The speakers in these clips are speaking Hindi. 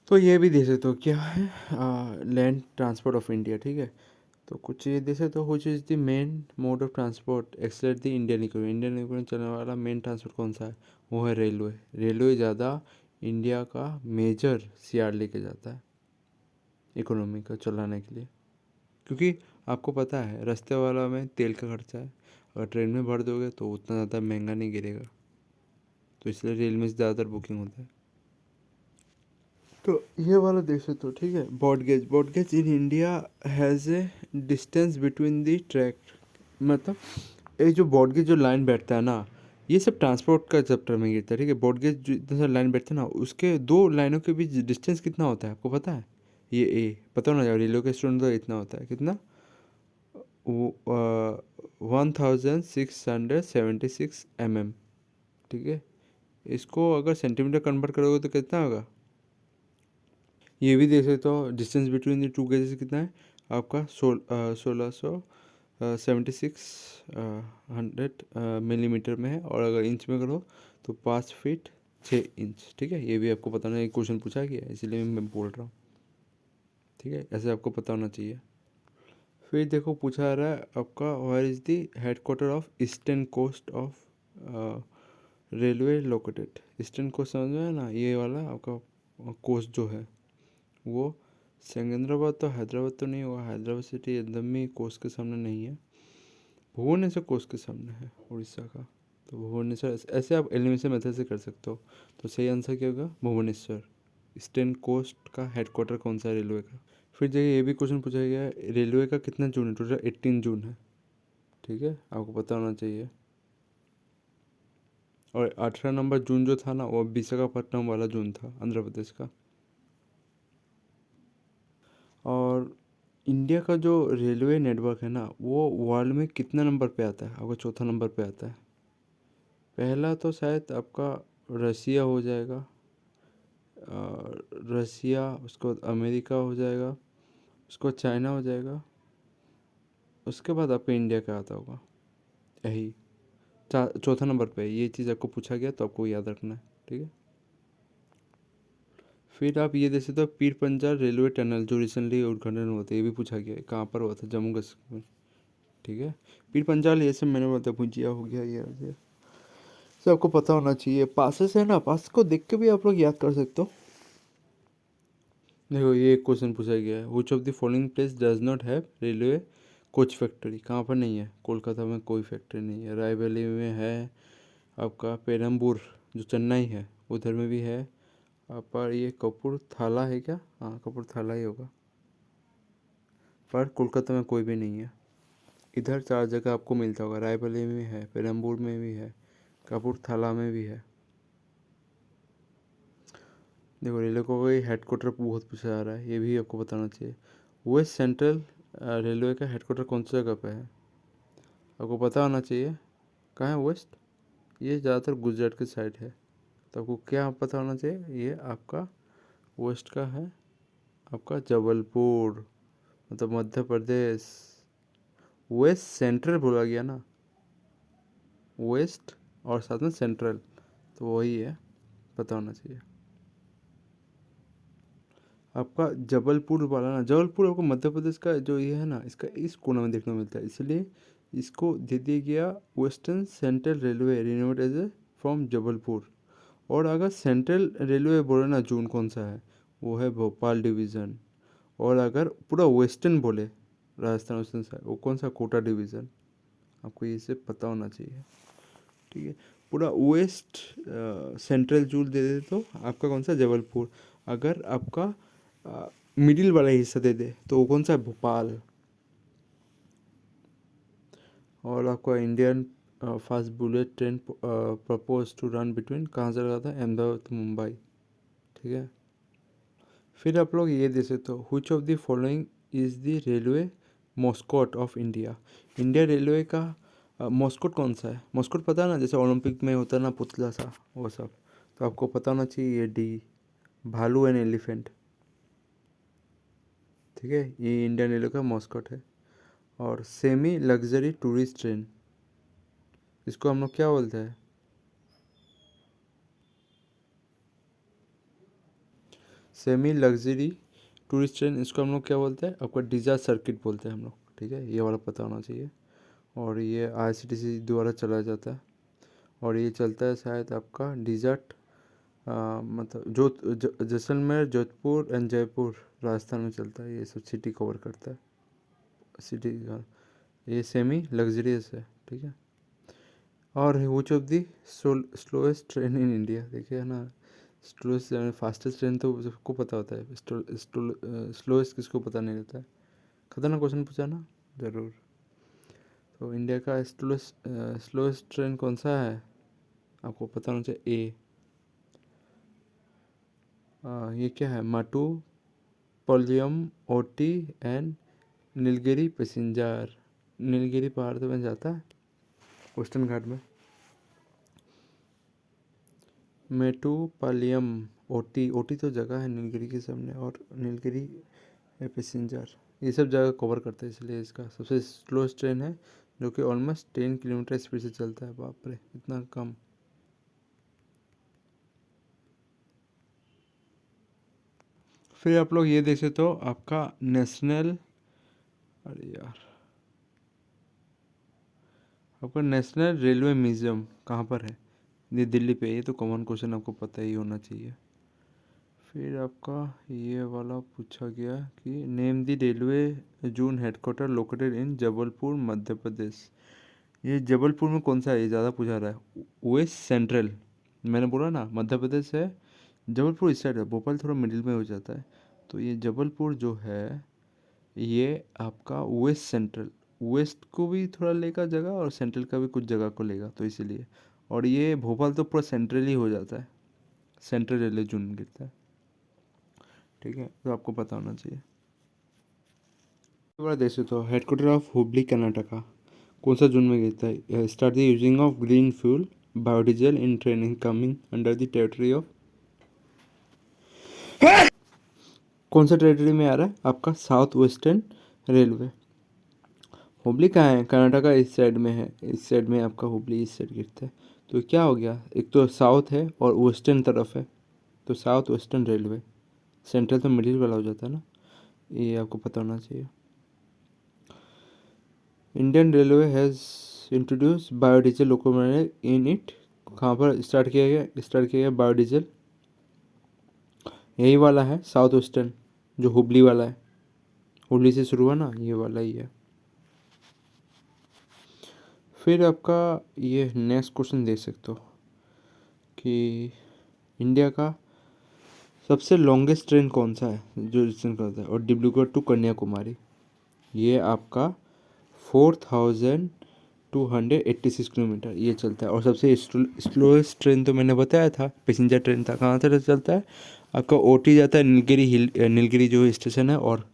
तो ये भी दे सकते हो क्या है, लैंड ट्रांसपोर्ट ऑफ इंडिया, ठीक है। तो कुछ ये दे सकते हो, which is the main mode of transport accelerate the Indian economy. Indian economy चलने वाला मेन ट्रांसपोर्ट कौन सा है, वो है रेलवे। रेलवे ज़्यादा इंडिया का मेजर सीआर लेके जाता है इकोनॉमी को चलाने के लिए, क्योंकि आपको पता है रास्ते वाला में तेल का खर्चा है, अगर ट्रेन में भर दोगे तो उतना ज़्यादा महंगा नहीं गिरेगा, तो इसलिए रेल में ज़्यादातर बुकिंग होता है। तो ये वाला देख सकते हो, ठीक है। Broad gauge in India has a distance between the track, मतलब ये जो बॉडगेज जो लाइन बैठता है ना, ये सब ट्रांसपोर्ट का चैप्टर में गिरता है, ठीक है। बॉडगेज जो इतना सा लाइन बैठता है ना, उसके दो लाइनों के बीच डिस्टेंस कितना होता है आपको पता है? ये ए पता होना चाहिए, रेलवे के स्टूडेंट तो इतना होता है, कितना, 1676 mm, ठीक है। इसको अगर सेंटीमीटर कन्वर्ट करोगे तो कितना होगा? ये भी देख सकते हो, distance between the two gauges कितना है आपका, 1676 मिलीमीटर में है, और अगर इंच में करो तो 5 फीट 6 इंच, ठीक है। ये भी आपको पता नहीं, क्वेश्चन पूछा गया है इसीलिए मैं बोल रहा हूँ, ठीक है। ऐसे आपको पता होना चाहिए। फिर देखो पूछा जा रहा है आपका, where is the headquarter of eastern coast of railway located. Eastern coast समझ में है ना, ये वाला आपका कोस्ट जो है वो सिकंदराबाद, तो हैदराबाद तो नहीं होगा, हैदराबाद सिटी एकदम ही कोस्ट के सामने नहीं है, भुवनेश्वर कोस्ट के सामने है उड़ीसा का। तो भुवनेश्वर, ऐसे आप एलिमिनेशन मेथड से कर सकते हो। तो सही आंसर क्या होगा, भुवनेश्वर। ईस्टर्न कोस्ट का हेडक्वार्टर कौन सा है रेलवे का। फिर देखिए ये भी क्वेश्चन पूछा गया है, रेलवे का कितना जून है, टोटल 18 जून है, ठीक है, आपको पता होना चाहिए। और 18 नंबर जून जो था ना, वो विशाखापट्टनम वाला जून था, आंध्र प्रदेश का। और इंडिया का जो रेलवे नेटवर्क है ना, वो वर्ल्ड में कितना नंबर पे आता है, आपका चौथा नंबर पे आता है। पहला तो शायद आपका रसिया हो जाएगा, रसिया, उसके बाद अमेरिका हो जाएगा, उसके बाद चाइना हो जाएगा, उसके बाद आपका इंडिया का आता होगा, यही चौथा नंबर पे है। ये चीज़ आपको पूछा गया तो आपको याद रखना है, ठीक है। फिर आप ये देख सकते हो, पीर पंजाल रेलवे टनल जो रिसेंटली उद्घाटन हुआ था, ये भी पूछा गया है, कहाँ पर हुआ था, जम्मू कश्मीर, ठीक है। पीर पंजाल ये सब मैंने बोलता, भुजिया हो गया, ये हो गया, सब आपको पता होना चाहिए। पासेस है ना, पास को देख के भी आप लोग याद कर सकते हो। देखो ये एक क्वेश्चन पूछा गया है, which of the following place does not have railway coach factory. कहाँ पर नहीं है, कोलकाता में कोई फैक्ट्री नहीं है, रायबरेली में है, आपका पेरम्बूर जो चेन्नई है उधर में भी है, पर ये कपूरथला है क्या, हाँ कपूरथला ही होगा, पर कोलकाता में कोई भी नहीं है। इधर 4 जगह आपको मिलता होगा, रायबरेली में है, पेरम्बूर में भी है, कपूरथला में भी है। देखो रेलवे को कोई हेडक्वार्टर बहुत पूछा जा रहा है, ये भी आपको बताना चाहिए। वेस्ट सेंट्रल रेलवे का हेडक्वार्टर कौन सी जगह पे है, आपको पता होना चाहिए। कहाँ है वेस्ट, ये ज़्यादातर गुजरात के साइड है, तो आपको क्या पता होना चाहिए, ये आपका वेस्ट का है, आपका जबलपुर, मतलब मध्य प्रदेश। वेस्ट सेंट्रल बोला गया ना, वेस्ट और साथ में सेंट्रल, तो वही है, पता होना चाहिए। आपका जबलपुर वाला ना, जबलपुर आपको मध्य प्रदेश का जो ये है ना, इसका इस कोना में देखने को मिलता है, इसलिए इसको दे दिया गया western central railway renovate as a from Jabalpur. और अगर सेंट्रल रेलवे बोले ना, जोन कौन सा है, वो है भोपाल डिवीज़न। और अगर पूरा वेस्टर्न बोले, राजस्थान वेस्टर्न साइड, वो कौन सा, कोटा डिवीज़न। आपको ये सब पता होना चाहिए, ठीक है। पूरा वेस्ट सेंट्रल जूल दे दे तो आपका कौन सा, जबलपुर। अगर आपका मिडिल वाला हिस्सा दे दे तो वो कौन सा है, भोपाल। और आपका Indian fast bullet train propose to run between, कहाँ से लगा था, अहमदाबाद to मुंबई, ठीक है। फिर आप लोग ये दे सकते हो, which of the following is the railway mascot of India. India railway का मॉस्कोट कौन सा है, मॉस्कोट पता है ना, जैसे ओलंपिक में होता है ना पुतला सा, वो सब। तो आपको पता होना चाहिए, ये डी, भालू एंड एलिफेंट, ठीक है, ये इंडियन रेलवे का मॉस्कोट है। और सेमी लग्जरी टूरिस्ट ट्रेन, इसको हम लोग क्या बोलते हैं, सेमी लग्जरी टूरिस्ट ट्रेन, इसको हम लोग क्या बोलते हैं, आपका डिज़ायर सर्किट बोलते हैं हम लोग, ठीक है, ये वाला पता होना चाहिए। और ये आईआरसीटीसी द्वारा चलाया जाता है, और ये चलता है शायद आपका डिज़र्ट, मतलब जैसलमेर, जोधपुर एंड जयपुर राजस्थान में चलता है, ये सब सिटी कवर करता है, सिटी का। ये सेमी लग्जरियस है, ठीक है। और which of the slowest train in India, देखिए है ना, स्लोएस्ट फास्टेस्ट ट्रेन तो सबको पता होता है, स्लोएस्ट किसको पता नहीं रहता है। खतरनाक क्वेश्चन पूछा ना, ज़रूर। तो इंडिया का स्लोएस्ट ट्रेन कौन सा है, आपको पता होना चाहिए। ये क्या है, Mettupalayam Ooty and Nilgiri passenger. Nilgiri पहाड़ तो बन जाता है वेस्टर्न घाट में। मेटूपालियम ओटी, ओटी तो जगह है नीलगिरी के सामने, और नीलगिरी है पैसेंजर। ये सब जगह कवर करते हैं, इसलिए इसका सबसे स्लोएस्ट ट्रेन है, जो कि ऑलमोस्ट 10 किलोमीटर स्पीड से चलता है। बाप रे, इतना कम। फिर आप लोग ये देख सकते हो, आपका नेशनल, अरे यार, आपका नेशनल रेलवे म्यूजियम कहाँ पर है, ये दिल्ली पे। ये तो कॉमन क्वेश्चन, आपको पता ही होना चाहिए। फिर आपका ये वाला पूछा गया कि name the railway zone headquarter located in Jabalpur Madhya Pradesh. ये जबलपुर में कौन सा है, ये ज़्यादा पूछा रहा है। वेस्ट सेंट्रल, मैंने बोला ना मध्य प्रदेश है, जबलपुर इस साइड है, भोपाल थोड़ा मिडिल में हो जाता है। तो ये जबलपुर जो है, ये आपका वेस्ट सेंट्रल, वेस्ट को भी थोड़ा लेगा जगह, और सेंट्रल का भी कुछ जगह को लेगा, तो इसीलिए। और ये भोपाल तो पूरा सेंट्रल ही हो जाता है, सेंट्रल रेलवे जोन गिरता है, ठीक है, तो आपको पता होना चाहिए। बड़ा देश है, तो हेडक्वार्टर ऑफ हुबली कर्नाटका कौन सा जोन में गिरता है। Start the using of green fuel biodiesel in training coming under the territory of, कौन सा टेरिटरी में आ रहा है, आपका साउथ वेस्टर्न रेलवे। हुबली कहाँ है, कर्नाटका इस साइड में है, इस साइड में आपका हुबली इस साइड गिरता है। तो क्या हो गया, एक तो साउथ है और वेस्टर्न तरफ है, तो साउथ वेस्टर्न रेलवे। सेंट्रल तो मिडिल वाला हो जाता है ना, ये आपको पता होना चाहिए। Indian railway has introduce biodiesel locomotive in it, कहाँ पर स्टार्ट किया गया बायोडीजल, यही वाला है साउथ वेस्टर्न, जो हुबली वाला है, हुबली से शुरू हुआ ना, ये वाला ही है। फिर आपका ये नेक्स्ट क्वेश्चन देख सकते हो कि इंडिया का सबसे लॉन्गेस्ट ट्रेन कौन सा है जो डिस्टेंस करता है, और डिब्रूगढ़ टू कन्याकुमारी, ये आपका 4286 किलोमीटर ये चलता है। और सबसे स्लोएस्ट ट्रेन तो मैंने बताया था, पैसेंजर ट्रेन था, कहाँ से चलता है, आपका ओटी जाता है नीलगिरी हिल, नीलगिरी जो स्टेशन है, और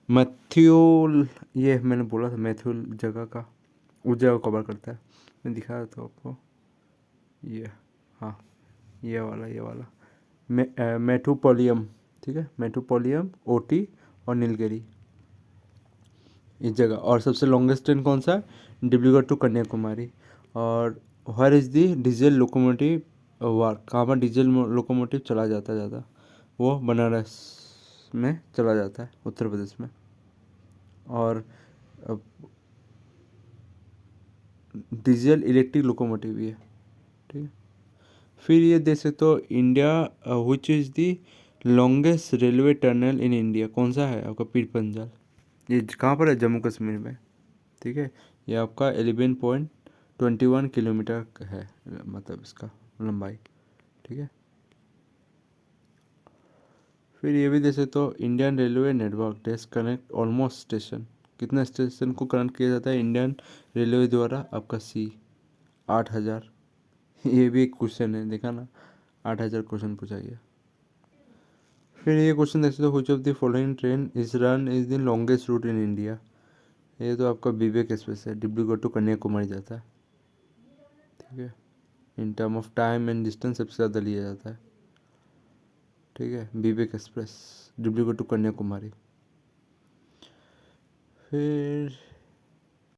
मैथ्यूल, ये मैंने बोला था मैथ्यूल जगह का, उस जगह कवर करता है, मैं दिखा रहा था आपको, ये, हाँ, ये वाला मेट्रोपोलियम, ठीक है, मेट्रोपोलियम ओटी और नीलगिरी इस जगह। और सबसे लॉन्गेस्ट ट्रेन कौन सा है, डिब्रूगढ़ टू कन्याकुमारी। और where is the diesel locomotive work, कहाँ पर डीजल लोकोमोटिव चला जाता है ज़्यादा, वो बनारस में चला जाता है, उत्तर प्रदेश में। और डीजल इलेक्ट्रिक लोकोमोटिव भी है, ठीक है। फिर ये देख सकते हो, India which is the longest railway tunnel in India, कौन सा है आपका, पीर पंजाल। ये कहाँ पर है, जम्मू कश्मीर में, ठीक है। ये आपका 11.21 किलोमीटर है, मतलब इसका लंबाई, ठीक है। फिर ये भी देख सकते हो, Indian railway network desk connect almost station, कितने स्टेशन को कनेक्ट किया जाता है इंडियन रेलवे द्वारा, आपका 8,000। ये भी एक क्वेश्चन है, देखा ना, 8,000 क्वेश्चन पूछा गया। फिर ये क्वेश्चन देख सकते हो, which of the following train is run is the longest route in India. ये तो आपका विवेक एक्सप्रेस है, डिब्रूगढ़ टू कन्याकुमारी जाता है, ठीक है। In term of time and distance सबसे ज़्यादा लिया जाता है, ठीक है, विवेक एक्सप्रेस डिब्रूगढ़ टू कन्याकुमारी। फिर